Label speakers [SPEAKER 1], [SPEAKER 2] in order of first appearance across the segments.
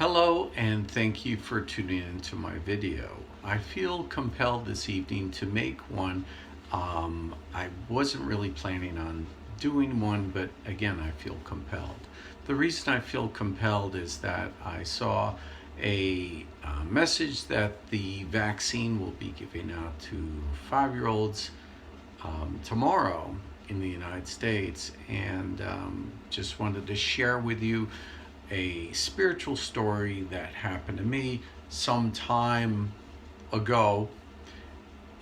[SPEAKER 1] Hello, and thank you for tuning into my video. I feel compelled this evening to make one. I wasn't really planning on doing one, but again, I feel compelled. The reason I feel compelled is that I saw a message that the vaccine will be given out to 5-year-olds tomorrow in the United States, and just wanted to share with you a spiritual story that happened to me some time ago,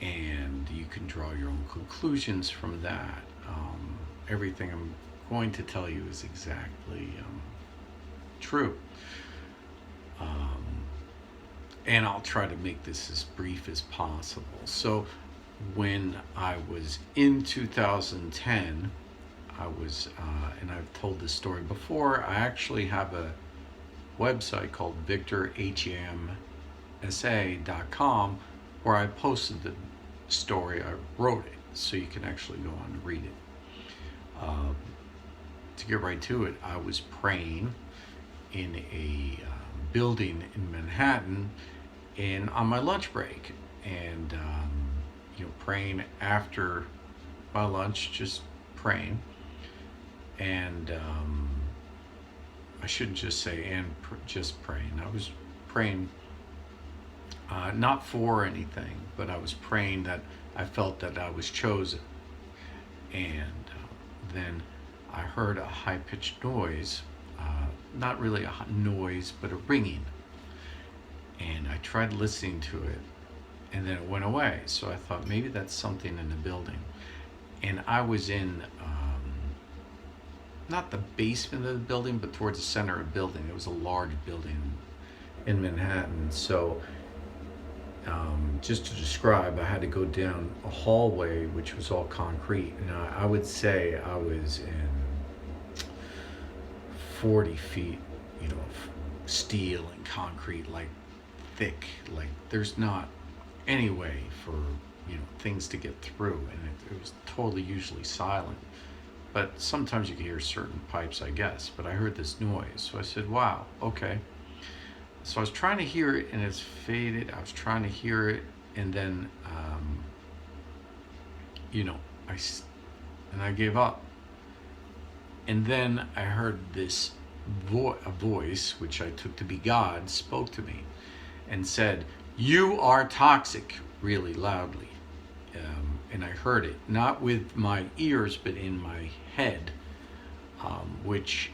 [SPEAKER 1] and you can draw your own conclusions from that. Everything I'm going to tell you is exactly true. And I'll try to make this as brief as possible. So when I was in 2010, I was, and I've told this story before, I actually have a website called victorhamsa.com where I posted the story. I wrote it, so you can actually go on and read it. To get right to it, I was praying in a building in Manhattan and on my lunch break, and praying after my lunch, just praying. And I shouldn't just say just praying. I was praying not for anything, but I was praying that I felt that I was chosen. And then I heard a high-pitched noise, not really a noise, but a ringing. And I tried listening to it, and then it went away. So I thought maybe that's something in the building. And I was in not the basement of the building, but towards the center of the building. It was a large building in Manhattan. So just to describe, I had to go down a hallway which was all concrete, and I would say I was in 40 feet, steel and concrete, like thick, like there's not any way for things to get through, and it was totally usually silent. But sometimes you can hear certain pipes, I guess. But I heard this noise, so I said, wow, okay. So I was trying to hear it, and it's faded. I was trying to hear it, and then, I gave up. And then I heard this a voice, which I took to be God, spoke to me and said, "You are toxic," really loudly. And I heard it, not with my ears, but in my head, which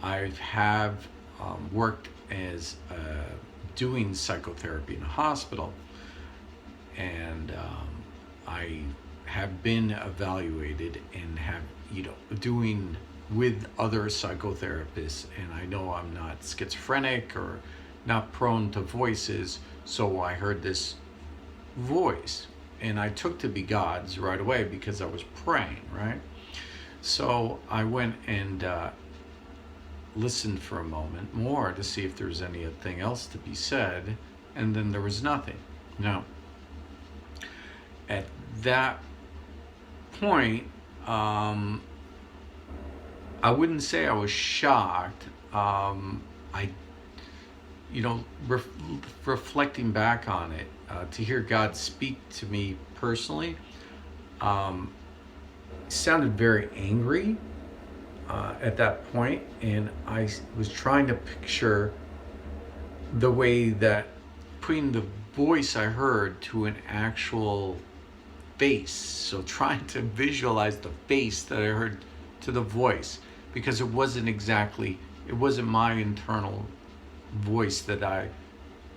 [SPEAKER 1] I have worked as doing psychotherapy in a hospital, and I have been evaluated and have, doing with other psychotherapists, and I know I'm not schizophrenic or not prone to voices, so I heard this voice, and I took to be God's right away because I was praying, right? So I went and listened for a moment more to see if there was anything else to be said, and then there was nothing. Now, at that point, I wouldn't say I was shocked. Reflecting back on it, to hear God speak to me personally, sounded very angry at that point, and I was trying to picture the way that putting the voice I heard to an actual face, so trying to visualize the face that I heard to the voice, because it wasn't my internal voice that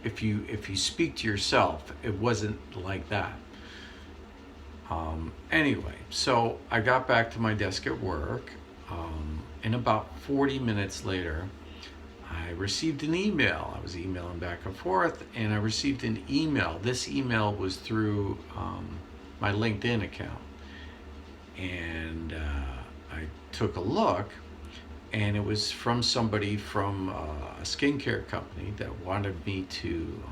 [SPEAKER 1] if you speak to yourself, it wasn't like that. Anyway, so I got back to my desk at work, and about 40 minutes later, I received an email. I was emailing back and forth, and I received an email. This email was through my LinkedIn account, and I took a look, and it was from somebody from a skincare company that wanted me to,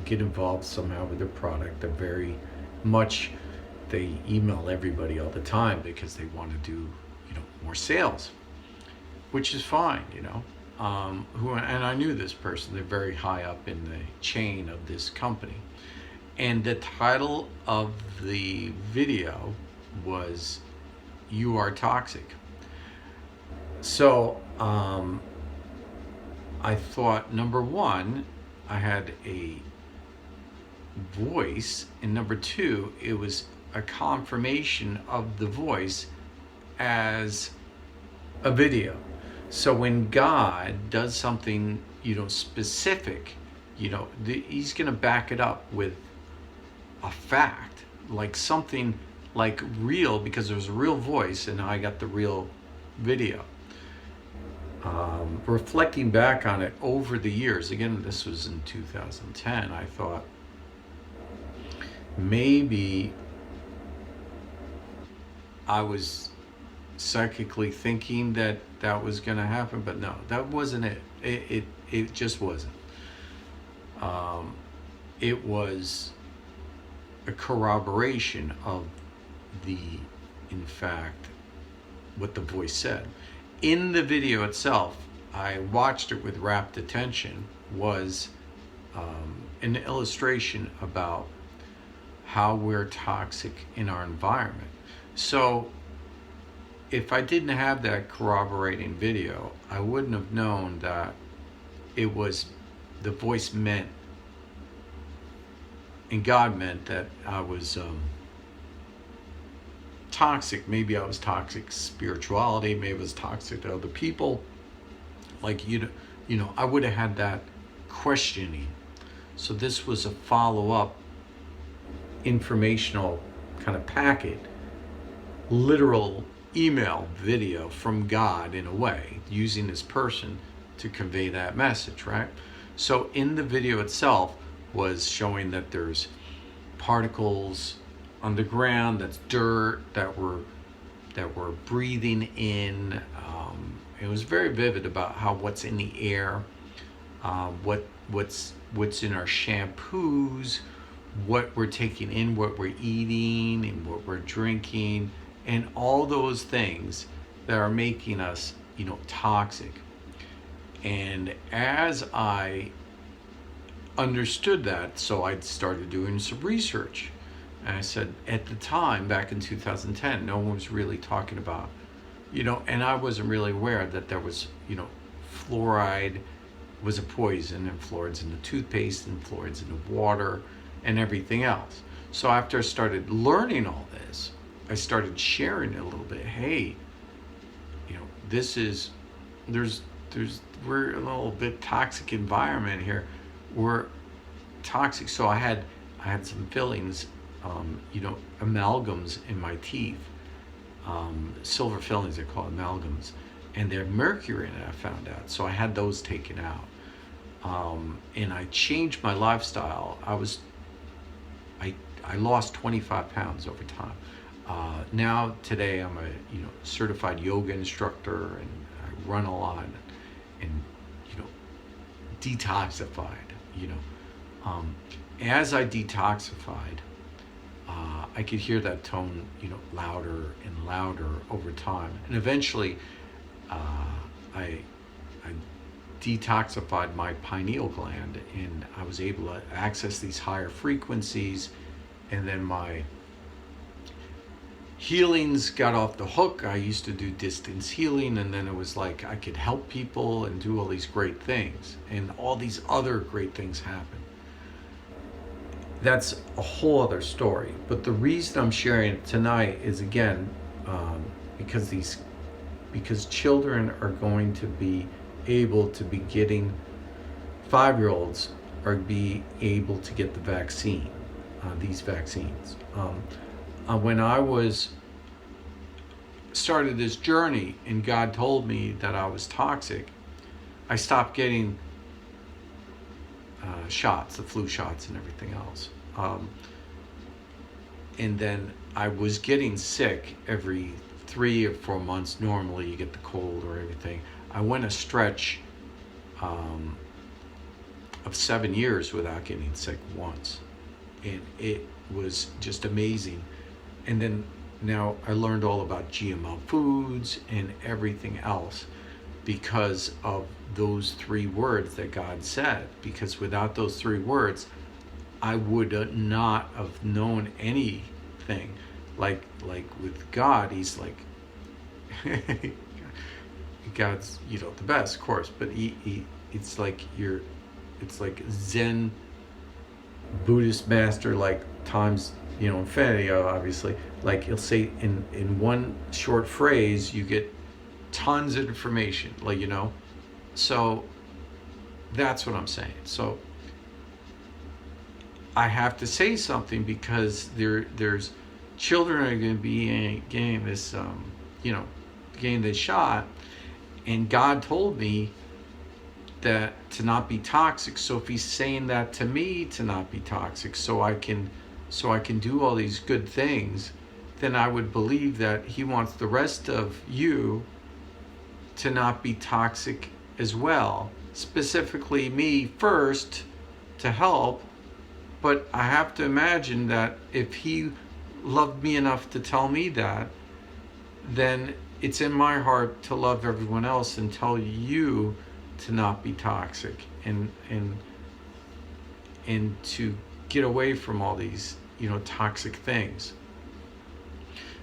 [SPEAKER 1] get involved somehow with their product. They're very much, they email everybody all the time because they want to do, more sales, which is fine, who, and I knew this person, they're very high up in the chain of this company. And the title of the video was "You Are Toxic." So I thought, number one, I had a voice, and number two, it was a confirmation of the voice as a video. So when God does something, specific, he's going to back it up with a fact, like something like real, because there's a real voice, and I got the real video. Reflecting back on it over the years, again, this was in 2010, I thought maybe I was psychically thinking that was going to happen, but no, that wasn't it. It just wasn't. It was a corroboration of in fact, what the voice said. In the video itself, I watched it with rapt attention, was an illustration about how we're toxic in our environment. So if I didn't have that corroborating video, I wouldn't have known that it was the voice meant, and God meant, that I was toxic. Maybe I was toxic spirituality, maybe it was toxic to other people. Like, I would have had that questioning. So this was a follow-up informational kind of packet, literal email video from God, in a way, using this person to convey that message, right? So in the video itself was showing that there's particles on the ground, that's dirt, that we're breathing in. It was very vivid about how what's in the air, what's in our shampoos, what we're taking in, what we're eating, and what we're drinking, and all those things that are making us, toxic. And as I understood that, so I started doing some research. And I said, at the time, back in 2010, no one was really talking about, and I wasn't really aware that there was, fluoride was a poison, and fluoride's in the toothpaste, and fluoride's in the water, and everything else. So after I started learning all this, I started sharing it a little bit. Hey, we're a little bit toxic environment here. We're toxic. So I had some fillings, amalgams in my teeth, silver fillings, they're called amalgams, and they're mercury in it, I found out. So I had those taken out, and I changed my lifestyle. I lost 25 pounds over time. Now today I'm a certified yoga instructor, and I run a lot, and detoxified. As I detoxified, I could hear that tone, louder and louder over time, and eventually, I detoxified my pineal gland, and I was able to access these higher frequencies, and then my healings got off the hook. I used to do distance healing, and then it was like I could help people and do all these great things, and all these other great things happen. That's a whole other story. But the reason I'm sharing it tonight is, again, because children are going to be able to be getting, 5-year-olds are be able to get the vaccine, these vaccines. When I started this journey and God told me that I was toxic, I stopped getting shots, the flu shots and everything else. And then I was getting sick every 3 or 4 months. Normally you get the cold or everything. I went a stretch of 7 years without getting sick once. And it was just amazing. And then now I learned all about GMO foods and everything else. because of those 3 words that God said. Because without those 3 words, I would not have known anything. Like with God, he's like, God's, the best, of course, but it's like it's like Zen Buddhist master, like times, infinity, obviously. Like he'll say in one short phrase, you get tons of information, so that's what I'm saying. So I have to say something because there's children are going to be getting this, getting this shot, and God told me that to not be toxic. So if he's saying that to me to not be toxic, so I can do all these good things, then I would believe that he wants the rest of you to not be toxic as well. Specifically me first to help, but I have to imagine that if he loved me enough to tell me that, then it's in my heart to love everyone else and tell you to not be toxic and to get away from all these toxic things.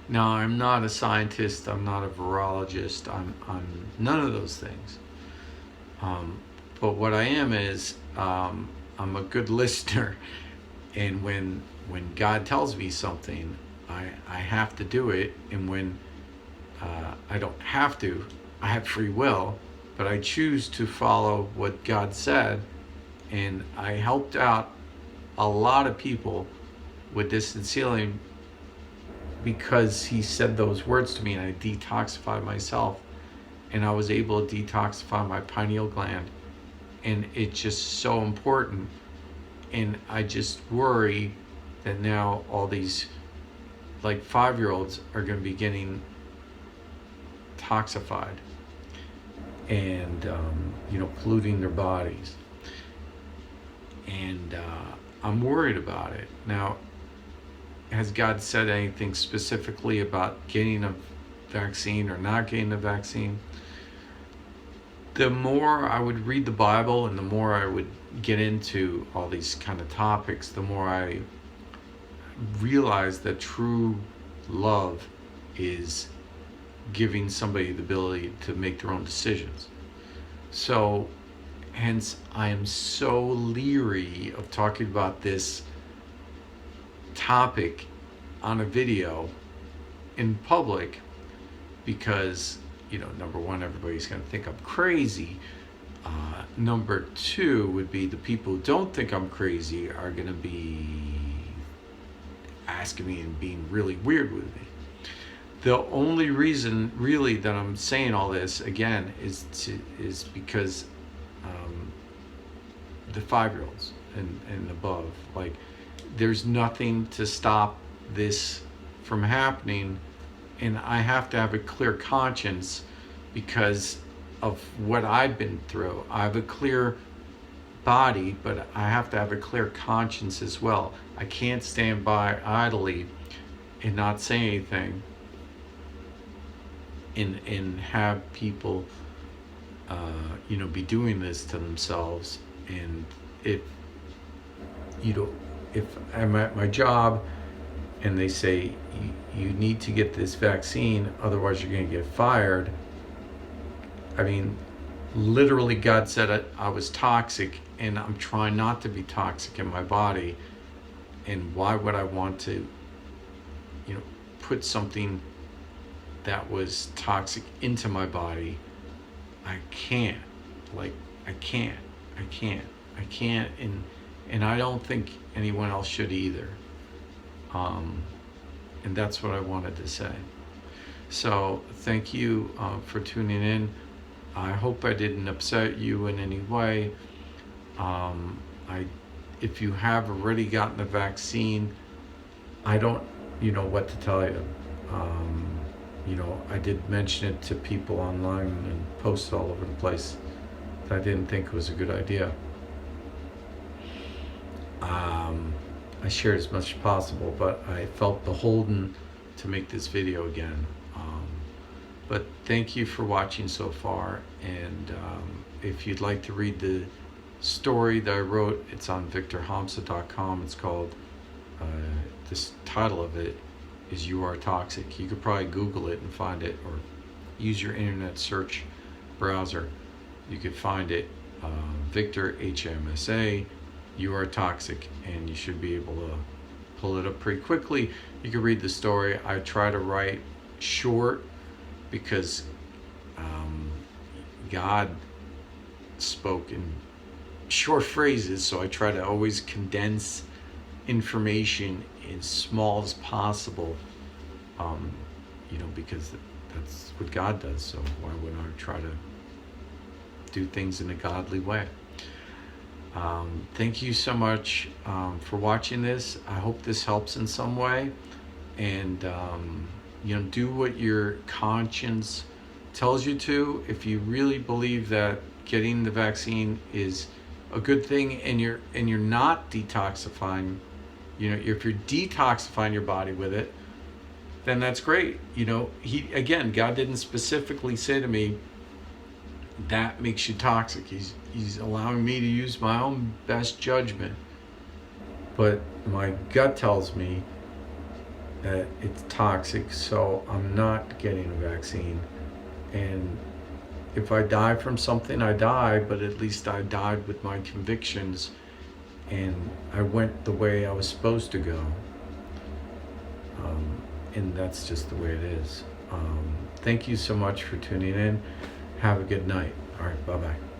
[SPEAKER 1] Now, I'm not a scientist, I'm not a virologist, I'm none of those things, but what I am is I'm a good listener, and when God tells me something, I have to do it, and when I don't have to, I have free will, but I choose to follow what God said. And I helped out a lot of people with distance healing because he said those words to me, and I detoxified myself, and I was able to detoxify my pineal gland, and it's just so important. And I just worry that now all these like 5-year-olds are going to be getting toxified and polluting their bodies, and I'm worried about it. Now, has God said anything specifically about getting a vaccine or not getting a vaccine? The more I would read the Bible and the more I would get into all these kind of topics, the more I realized that true love is giving somebody the ability to make their own decisions. So hence I am so leery of talking about this topic on a video in public because number one, everybody's going to think I'm crazy. Number two would be the people who don't think I'm crazy are going to be asking me and being really weird with me. The only reason really that I'm saying all this again is because the 5-year-olds and above, like, there's nothing to stop this from happening, and I have to have a clear conscience because of what I've been through. I have a clear body, but I have to have a clear conscience as well. I can't stand by idly and not say anything and have people be doing this to themselves. And if I'm at my job and they say you need to get this vaccine, otherwise you're going to get fired. I mean, literally God said I was toxic, and I'm trying not to be toxic in my body. And why would I want to put something that was toxic into my body? I can't. I can't, and I don't think anyone else should either. And that's what I wanted to say. So thank you for tuning in. I hope I didn't upset you in any way. If you have already gotten the vaccine, I don't what to tell you. I did mention it to people online and post all over the place that I didn't think was a good idea. I shared as much as possible, but I felt beholden to make this video again. But thank you for watching so far. And if you'd like to read the story that I wrote, it's on victorhamsa.com. It's called, this title of it is You Are Toxic. You could probably Google it and find it, or use your internet search browser. You could find it, Victor HMSA, You Are Toxic, and you should be able to pull it up pretty quickly. You can read the story. I try to write short because God spoke in short phrases, so I try to always condense information as small as possible, because that's what God does, so why wouldn't I try to do things in a godly way? Thank you so much for watching this. I hope this helps in some way, and do what your conscience tells you to. If you really believe that getting the vaccine is a good thing, and you're not detoxifying, if you're detoxifying your body with it, then that's great. God didn't specifically say to me that makes you toxic. He's allowing me to use my own best judgment, but my gut tells me that it's toxic, so I'm not getting a vaccine. And if I die from something, I die, but at least I died with my convictions, and I went the way I was supposed to go. And that's just the way it is. Thank you so much for tuning in. Have a good night. All right, bye-bye.